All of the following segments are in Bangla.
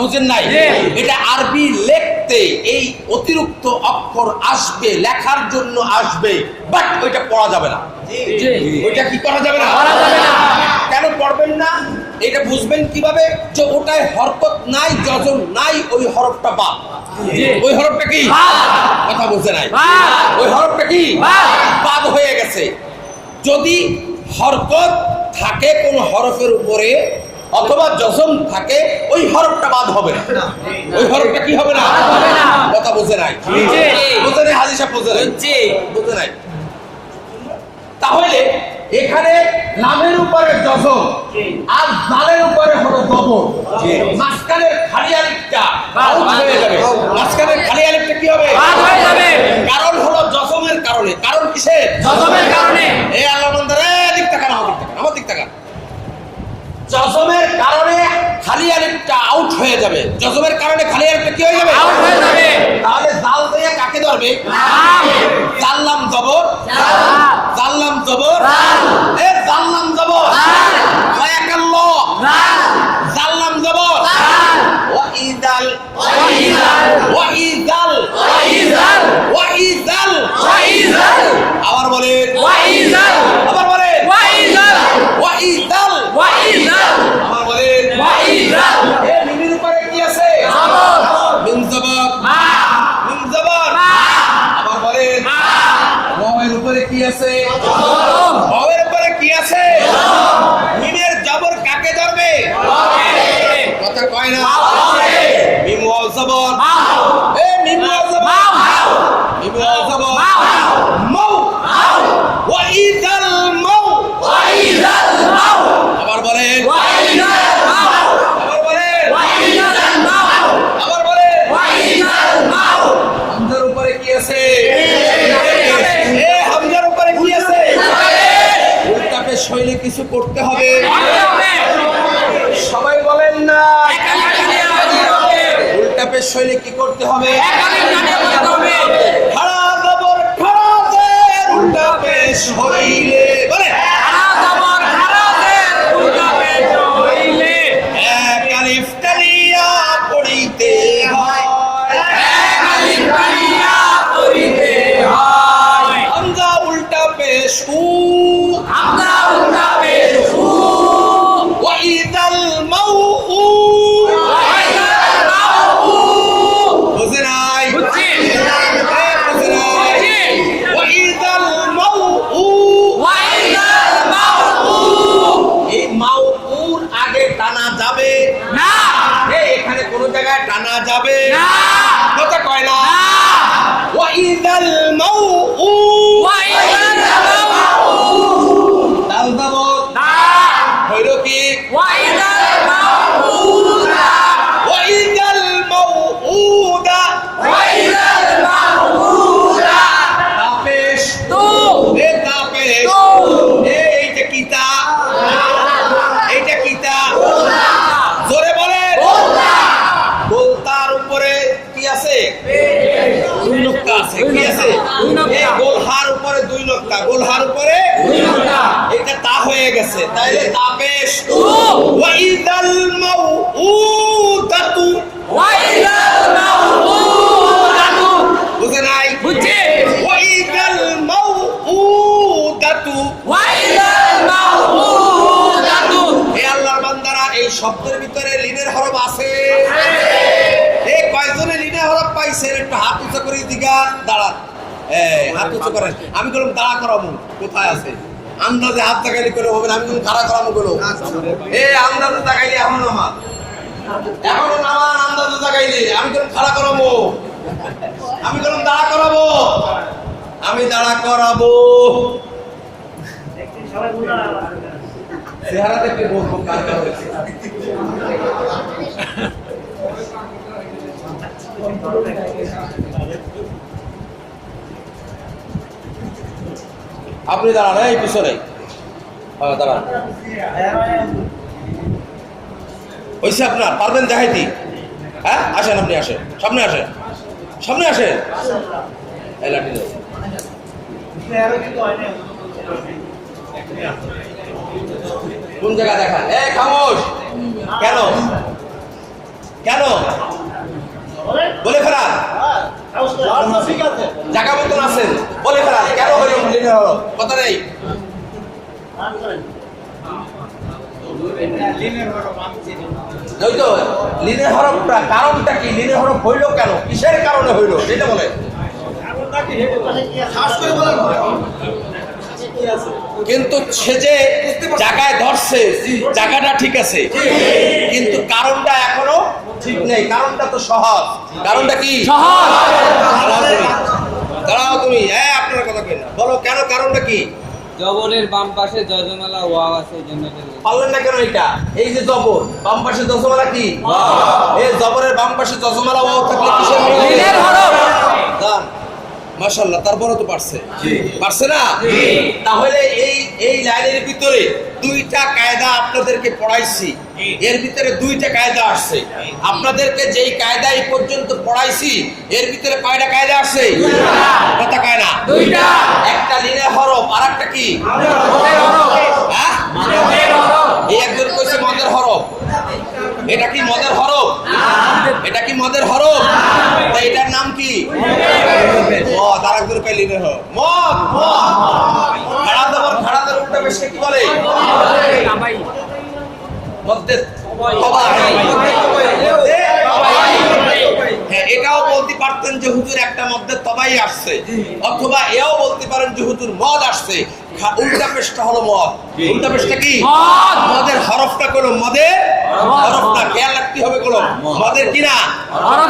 বুঝেন নাই? এটা আরবি লিখতে এই অতিরিক্ত অক্ষর আসবে, লেখার জন্য আসবে, বাট ওইটা পড়া যাবে না। ওইটা কি করা যাবে না? কেন পড়বেন না? এটা বুঝবেন কিভাবে? যে ওটায় হরকত নাই, যজম নাই, ওই হরফটা বাদ। ওই হরফটা কি? কথা বুঝে নাই? ওই হরফটা কি? বাদ হয়ে গেছে। যদি হরকত থাকে কোন হরফের উপরে অথবা যজম থাকে, ওই হরফটা বাদ হবে না। ওই হরফটা কি হবে না? কথা বুঝে নাই? বুঝে নাই? হাজি সাহেব বুঝে নাই? বুঝে নাই? তাহলে এখানে লামের উপরে যজম আর জালের উপরে হলো জবর, মাঝখানের খালি আলিফটা বাদ হয়ে যাবে। মাঝখানের খালি আলিফটা কি হবে? বাদ হয়ে যাবে। কারণ হলো যজমের কারণে। কারণ কিসের? যজমের কারণে। এই আল্লাহর বান্দারে দিক তাকান, আমার দিক তাকান। যজমের কারণে খালি আলিফটা আউট হয়ে যাবে। যজমের কারণে খালি আলিফটা কি হয়ে যাবে? আউট হয়ে যাবে। তাহলে জাল দিয়ে কাকে ধরবে? জাল্লাম জবর, জাল্লাম জবর, এ জাল্লাম জবর, ওয়াকাল্লাহ, জাল্লাম জবর, ওয়াইদাল, ওয়াইদাল, ওয়াইদাল, ওয়াইদাল, ওয়াইদাল, আবার বলেন ওয়াইদাল, আবার বলেন ওয়াইদাল, ওয়াইদাল, ওয়াইদাল, আবার বলেন ওয়াইদাল। এ মিমের উপরে কি আছে? জবর, মিম জবর, মিম জবর, আবার বলেন ওয়াওয়ের উপরে কি আছে? জবর, ওয়াওয়ের উপরে কি আছে? মিমের জবর কাকে ধরবে? কথা কয় না? মিম ওয়াও জবর, এ মিম ওয়াও জবর, মিম ওয়াও জবর, মাউ, ওয়াইদাল মাউ, ওয়াইদাল মাউ, আবার বলেন ওয়াইদাল মাউ, আবার বলেন ওয়াইদাল মাউ, আবার বলেন ওয়াইদাল মাউ। হামজার উপরে কি আছে? এ হামজার উপরে কি আছে? উল্টা পেশ হইলে কিছু করতে হবে। সবাই বলেন না, উল্টা পেশ হইলে কি করতে হবে? খাড়া জবর খাড়াদের উল্টা পেশ হইলে, বলে এক আলিফ টানিয়া পড়িতে হয়, হামজা উল্টা পেশ উ, হামজা উল্টা পেশ উ, ওয়াইদাল মাউউ, ওয়াইদাল মাউউ, বুঝে নাই? বুঝছি, বুঝে নাই? ওয়াইদাল মাউউ, ওয়াইদাল মাউউ। এই মাউউর আগে টানা যাবে না। এখানে কোন জায়গায় টানা যাবে না। কথা কয় না? ওয়াইদাল মাউউ, ওয়াইদাল মাউউ, দাল জবর না, হইল কি? ওয়াইদাল মাউউদা, ওয়াইদাল মাউউদা, ওয়াইদাল মাউউদা। তাপেশ তো, এ তাপেশ তো, এইটা কিতা, এইটা কিতা, জোরে বলেন। গোলতার উপরে কি আছে? দুই নোক্তা আছে। কি আছে? এই গোলহার উপরে দুই নোক্তা, গোলহার উপরে দুই নোক্তা। এটা তা হয়ে গেছে। তাইলে তাপেশ তু, ওয়াইদাল মাউউদাতু, ওয়াইদাল মাউউদাতু, বুঝে নাই? বুঝছি। ওয়াইদাল মাউউদাতু, ওয়াইদাল মাউউদাতু। হে আল্লাহর বান্দারা, এই শব্দের ভিতরে লিনের হরফ আছে। এই কয়জনে লিনের হরফ পাইছেন? একটু হাত উঁচু করে দিগা দাঁড়ান। হাত উঁচু করেন। আমি বললাম দাঁড়া করাবো, কোথায় আছে? আন্দাজে হাত তাকাইলে করে হবে না। আমি বললাম খাড়া করাবো বলো। আন্দাজে তাকাইলে এখনো নামান, এখনো নামান, আন্দাজে তাকাইলে। আমি বললাম খাড়া করাবো, আমি বললাম দাঁড়া করাবো, আমি দাঁড়া করাবো। চেহারা দেখে বলবো কার কার হয়েছে। আপনি দাঁড়ান, এই পিছনে দাঁড়ান। হয়েছে আপনার? পারবেন দেখাইতি? হ্যাঁ, আসেন, আপনি আসেন, সামনে আসেন, সামনে আসেন। এই লাঠি দাও। কোন জায়গা দেখান? এই খামোশ। কেন? কেন? বলে ফেলান। জায়গা মতন আছেন, বলে ফেলান কেন হইল লিনের হরফ? কথা নেই। ওই তো লিনের হরফটা কারণটা কি? লিনের হরফ হইল কেন? কিসের কারণে হইল সেটা বলে। কিন্তু সে যে জায়গায় ধরছে জায়গাটা ঠিক আছে, কিন্তু কারণটা এখনো ঠিক নেই। কারণটা তো সহজ। কারণটা কি? সহজ। দাঁড়াও তুমি, হ্যাঁ আপনার কথা কই না, বলো কেন? কারণটা কি? জবরের বাম পাশে যজমালা ওয়াও আছে এই জন্য। পারলেন না কেন? এটা এই যে জবর, বাম পাশে যজমালা কি? এই জবরের বাম পাশে যজমালা ওয়াও থাকলে কিসের লিনের হরফ? জান মাশাআল্লাহ, তারপরে তো পারছে। পারছে না? তাহলে এই লাইনের ভিতরে দুইটা কায়দা আপনাদেরকে পড়াইছি, এর ভিতরে দুইটা কায়দা আসছে। আপনাদেরকে যেই কায়দা এই পর্যন্ত পড়াইছি এর ভিতরে কয়টা কায়দা আসছে? কয়টা কায়দা? দুইটা। একটা লিনের হরফ, আর একটা কি? মদের হরফ। হ্যাঁ, মদের হরফ। এই একজন কইছে মদের হরফ। এটা কি মদের হরফ? এটা কি মদের হরফ? তা এটার নাম কি? মদ। আর একজন কই লিনের হরফ। মদ। খাড়াদের উল্টা বেশি কি বলে? মধ্যে এটাও বলতে পারতেন যে হুজুর একটা মধ্যে তবাই আসছে, অথবা এও বলতে পারেন যে হুজুর মদ আসছে। উল্টা পেশটা হলো মদ। উল্টা পেশটা কি? মদের হরফটা হলো মদের হরফটা। খেয়াল রাখতে হবে কোন মদের কি না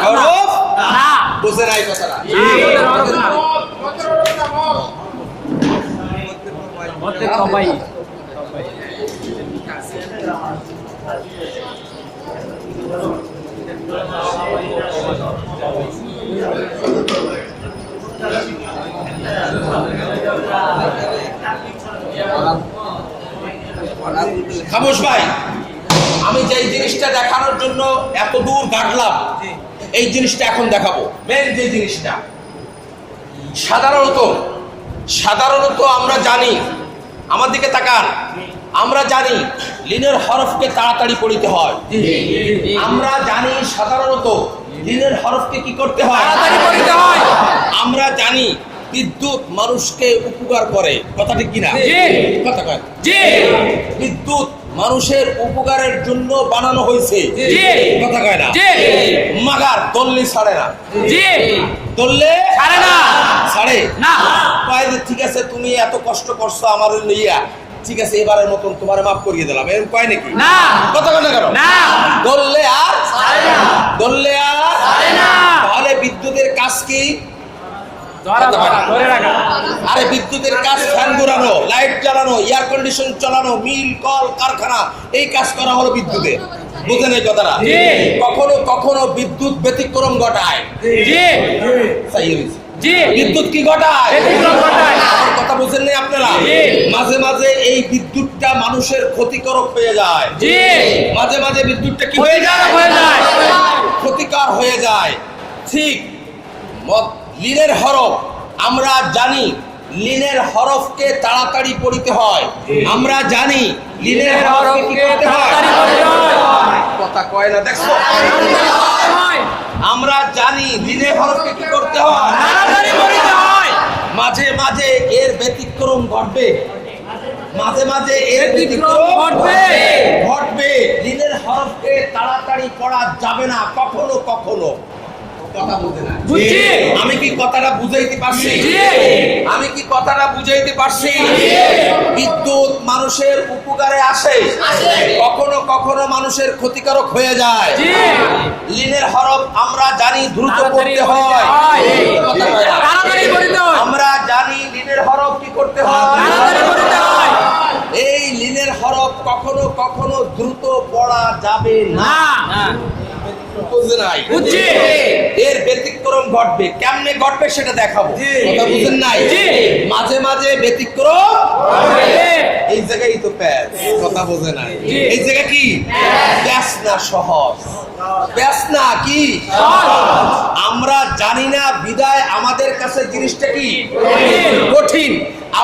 হরফ। বুঝে নাই কথাটা? খামোশ ভাই, আমি যে জিনিসটা দেখানোর জন্য এত দূর গাড়লাম এই জিনিসটা এখন দেখাবো। মেন যে জিনিসটা সাধারণত আমরা জানি, আমার দিকে তাকান, আমরা জানি লিনের হরফকে তাড়াতাড়ি পড়িতে হয়। আমরা জানি সাধারণত লিনের হরফকে কি করতে হয়? তাড়াতাড়ি পড়িতে হয়। আমরা জানি বিদ্যুৎ মানুষকে উপকার করে। কথা ঠিক কিনা? কথা কয় জি। বিদ্যুৎ মানুষের উপকারের জন্য বানানো হয়েছে। কথা কয় না? মাগার দললে ছাড়ে না। দললে ছাড়ে না। ছাড়ে না। কয় যে ঠিক আছে তুমি এত কষ্ট করছো আমার লইয়া, ঠিক আছে এবারের মতন তোমারে মাফ করিয়ে দিলাম, এরকম কয় নাকি? না। কথা কয় না কেন? না। দললে আর ছাড়ে না। দললে আর ছাড়ে না। তাহলে বিদ্যুতের কাজ কি? আরে বিদ্যুতের কাজ ফ্যান ঘোরানো, লাইট জ্বালানো, এয়ার কন্ডিশন চালানো, মিল কল কারখানা, এই কাজ করা হলো বিদ্যুতের। বুঝেন এই কথাটা? কখনো কখনো বিদ্যুৎ ব্যতিক্রম ঘটায়। বিদ্যুৎ কি ঘটায়? আমার কথা বুঝেন নাই আপনারা? মাঝে মাঝে এই বিদ্যুৎটা মানুষের ক্ষতিকারক হয়ে যায়। মাঝে মাঝে বিদ্যুৎটা কি হয়ে যায়? ক্ষতিকর হয়ে যায়। ঠিক লিনের হরফ আমরা জানি লিনের হরফকে তাড়াতাড়ি পড়িতে হয়। আমরা জানি লিনের হরফকে কি করতে হয়? কথা কয় না দেখছো? আমরা জানি লিনের হরফকে কি করতে হয়? তাড়াতাড়ি পড়িতে হয়। মাঝে মাঝে এর ব্যতিক্রম ঘটবে। মাঝে মাঝে এর ব্যতিক্রম ঘটবে। লিনের হরফকে তাড়াতাড়ি পড়া যাবে না কখনো কখনো। আমি কি কথাটা বুঝাইতে পারছি? আমি কি কথাটা বুঝাইতে পারছি? বিদ্যুৎ মানুষের উপকারে আসে, কখনো কখনো মানুষের ক্ষতিকারক হয়ে যায়। লিনের হরফ আমরা জানি দ্রুত পড়তে হয়। আমরা জানি লিনের হরফ কি করতে হয়? এই লিনের হরফ কখনো কখনো দ্রুত পড়া যাবে না। এর ব্যতিক্রম ঘটবে। কেমনে ঘটবে সেটা দেখাবো। কথা বুঝেন নাই? মাঝে মাঝে ব্যতিক্রম এই জায়গায় তো প্যাচ। কথা বোঝে নাই? এই জায়গা কি প্যাচ না সহজ? প্যাচ না কি আমরা জানি না বিদায় আমাদের কাছে জিনিসটা কি কঠিন।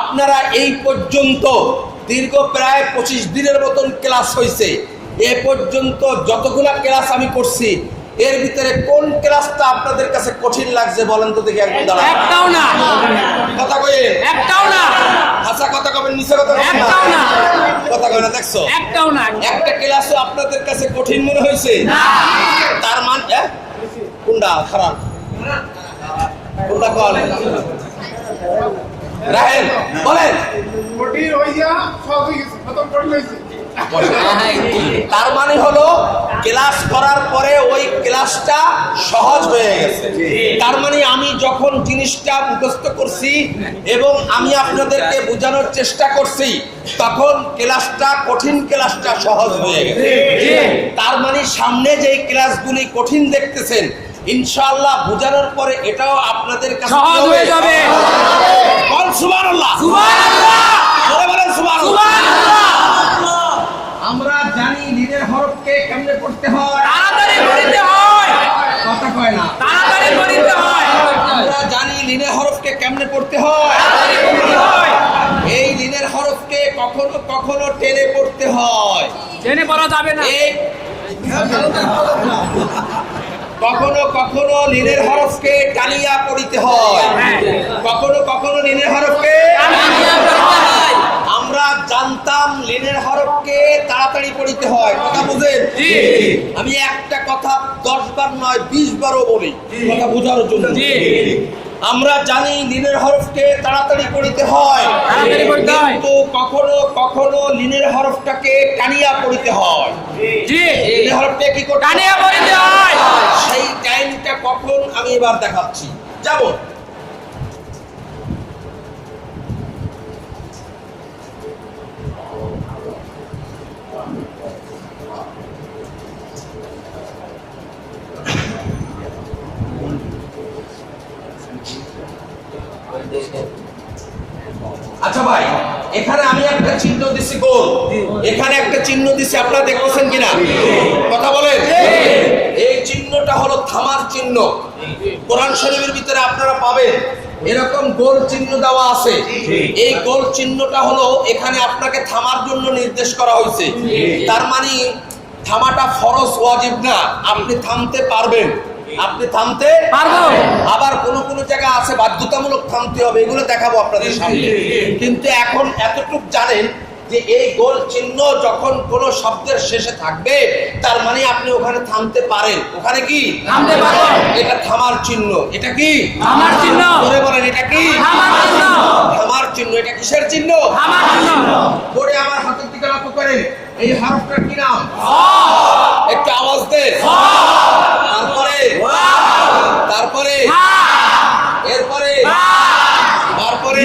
আপনারা এই পর্যন্ত দীর্ঘ প্রায় 25 দিনের মতন ক্লাস হয়েছে। এ পর্যন্ত যতগুলা ক্লাস আমি করছি এর ভিতরে কোন ক্লাসটা আপনাদের কাছে কঠিন লাগছে বলেন তো দেখি একদম দাঁড়ান। একটাও না, কথা কইেন, একটাও না, হাসা কথা কবেন, নিচে কথা কবেন না। একটাও না, কথা কই না, দেখছো একটাও না। একটা ক্লাসও আপনাদের কাছে কঠিন মনে হয়েছে? তার মানে কোনটা খারাপ, কোনটা কল রাহেন বলেন। কঠিন হইয়া সহজ হয়ে গেছে, প্রথম কঠিন হয়েছে। তার মানে হলো ক্লাস করার পরে ওই ক্লাসটা সহজ হয়ে গেছে। তার মানে আমি যখন জিনিসটা মুখস্থ করছি এবং আমি আপনাদেরকে বোঝানোর চেষ্টা করছি তখন ক্লাসটা কঠিন, ক্লাসটা সহজ হয়ে গেছে। তার মানে সামনে যে ক্লাসগুলি কঠিন দেখতেছেন ইনশাআল্লাহ বোঝানোর পরে এটাও আপনাদের কাছে সহজ হয়ে যাবে। বল সুবহানাল্লাহ, সুবহানাল্লাহ, জোরে বলেন সুবহানাল্লাহ। সুবহানাল্লাহ। আমরা জানি লিনের হরফকে কেমনে পড়তে হয়, তাড়াতাড়ি পড়তে হয়, কথা কয় না। তাড়াতাড়ি পড়তে হয়, আমরা জানি লিনের হরফকে কেমনে পড়তে হয়। তাড়াতাড়ি পড়তে হয়। এই লিনের হরফকে কখনো কখনো টেনে পড়তে হয়। জেনে পড়া যাবে না। এই কখনো কখনো লিনের হরফকে টানিয়া পড়িতে হয়, কখনো কখনো লিনের হরফকে। আমরা জানতাম লিনের হরফকে তাড়াতাড়ি পড়িতে হয়, কথা বুঝেন? আমি একটা কথা 10 বার নয় 20 বারও বলি কথা বোঝানোর জন্য। আমরা জানি লিনের হরফকে তাড়াতাড়ি পড়িতে হয়, তাড়াতাড়ি পড়তে হয়। কিন্তু কখনো কখনো লিনের হরফটাকে টানিয়া পড়িতে হয়। জি, লিনের হরফটা কি করতে টানিয়া পড়তে হয়। সেই টাইমটা কখন আমি এবার দেখাচ্ছি। যেমন আচ্ছা ভাই, এখানে আমি একটা চিহ্ন দিছি গোল, এখানে একটা চিহ্ন দিছি, আপনারা দেখতেছেন কিনা কথা বলেন। এই চিহ্নটা হলো থামার চিহ্ন। কোরআন শরীফের ভিতরে আপনারা পাবেন এরকম গোল চিহ্ন দেওয়া আছে। এই গোল চিহ্নটা হলো এখানে আপনাকে থামার জন্য নির্দেশ করা হয়েছে। তার মানে থামাটা ফরজ, ওয়াজিব না। আপনি থামতে পারবেন, আপনি থামতে পারবো। আবার কোন কোন জায়গা আছে বাধ্যতামূলক থামতে হবে, এগুলো দেখাবো আপনাদের সামনে। কিন্তু এখন এতটুকু জানেন যে এই গোল চিহ্ন যখন কোন শব্দের শেষে থাকবে তার মানে আপনি ওখানে থামতে পারেন। ওখানে কি থামতে পারবো। এটা থামার চিহ্ন। এটা কি থামার চিহ্ন। ধরে বলেন এটা কি থামার চিহ্ন। থামার চিহ্ন। এটা কিসের চিহ্ন? থামার চিহ্ন। পরে আমার হাতের দিকে লক্ষ্য করেন, এই হরফটার কি নাম? একটু আওয়াজ দেন। তারপরে তারপরে এরপরে তারপরে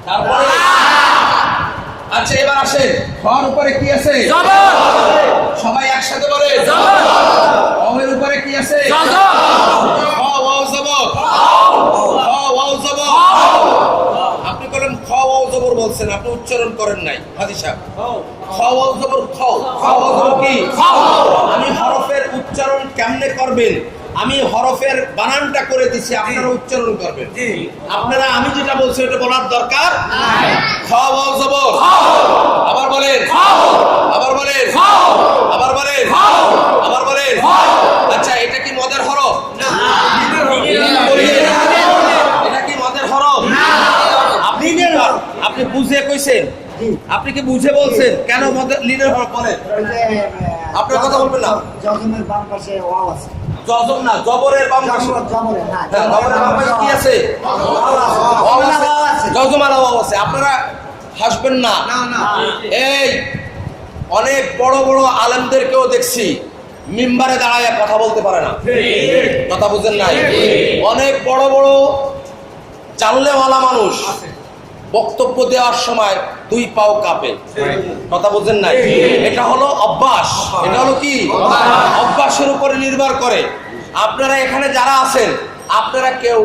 তারপরে আচ্ছা এবার আসেন, খর উপরে কি আছে? জবর। সবাই একসাথে বলে জবর। অহের উপরে কি আছে? জবর। খ ওয়াও জবর। খ ওয়াও জবর। আপনি বলেন খ ওয়াও জবর বলছেন, আপনি উচ্চারণ করেন নাই হাজি সাহেব। খ ওয়াও জবর খ। খ ওয়াও জবর কি? আমি হরফের উচ্চারণ কেমনে করবেন আমি হরফের বানানটা করে দিছি, আপনারা উচ্চারণ করবেন। আপনারা আমি যেটা বলছি ওটা বলার দরকার খ ওয়াও জবর। আবার বলেন, আবার বলেন, আবার বলেন, আবার বলেন। আচ্ছা এটা কি মদের হরফ? এটা কি মদের হরফ? আপনি বুঝে কইছেন, আপনি কি বুঝে বলছেন কেন মদের লিনের হরফ বলেন? আপনার কথা বলবেন না। জজমের বাম পাশে ওয়াও আছে। জজম না, জবরের বাম পাশে। জবরের না। হ্যাঁ, জবরের বাম পাশে কি আছে? ওয়াও আছে। জজমালা ওয়াও আছে। আপনারা হাসবেন না। এই অনেক বড় বড় আলেমদেরকেও দেখছি মিম্বারে দাঁড়ায় কথা বলতে পারে না। কথা বুঝেন নাই? অনেক বড় বড় জানলেওয়ালা মানুষ বক্তব্য দেওয়ার সময় দুই পাও কাঁপে। কথা বুঝেন নাই? এটা হলো অভ্যাস। এটা হলো কি অভ্যাসের উপরে নির্ভর করে। আপনারা এখানে যারা আছেন আপনারা কেউ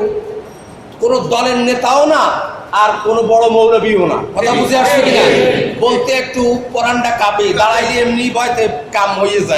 কোন দলের নেতাও না আর কোন বড় মৌলবীও না। কথা বুঝে আসছে কিনা? বলতে একটু পরানটা কাঁপে, দাঁড়াইলে এমনি ভয়তে কাম হয়ে যায়।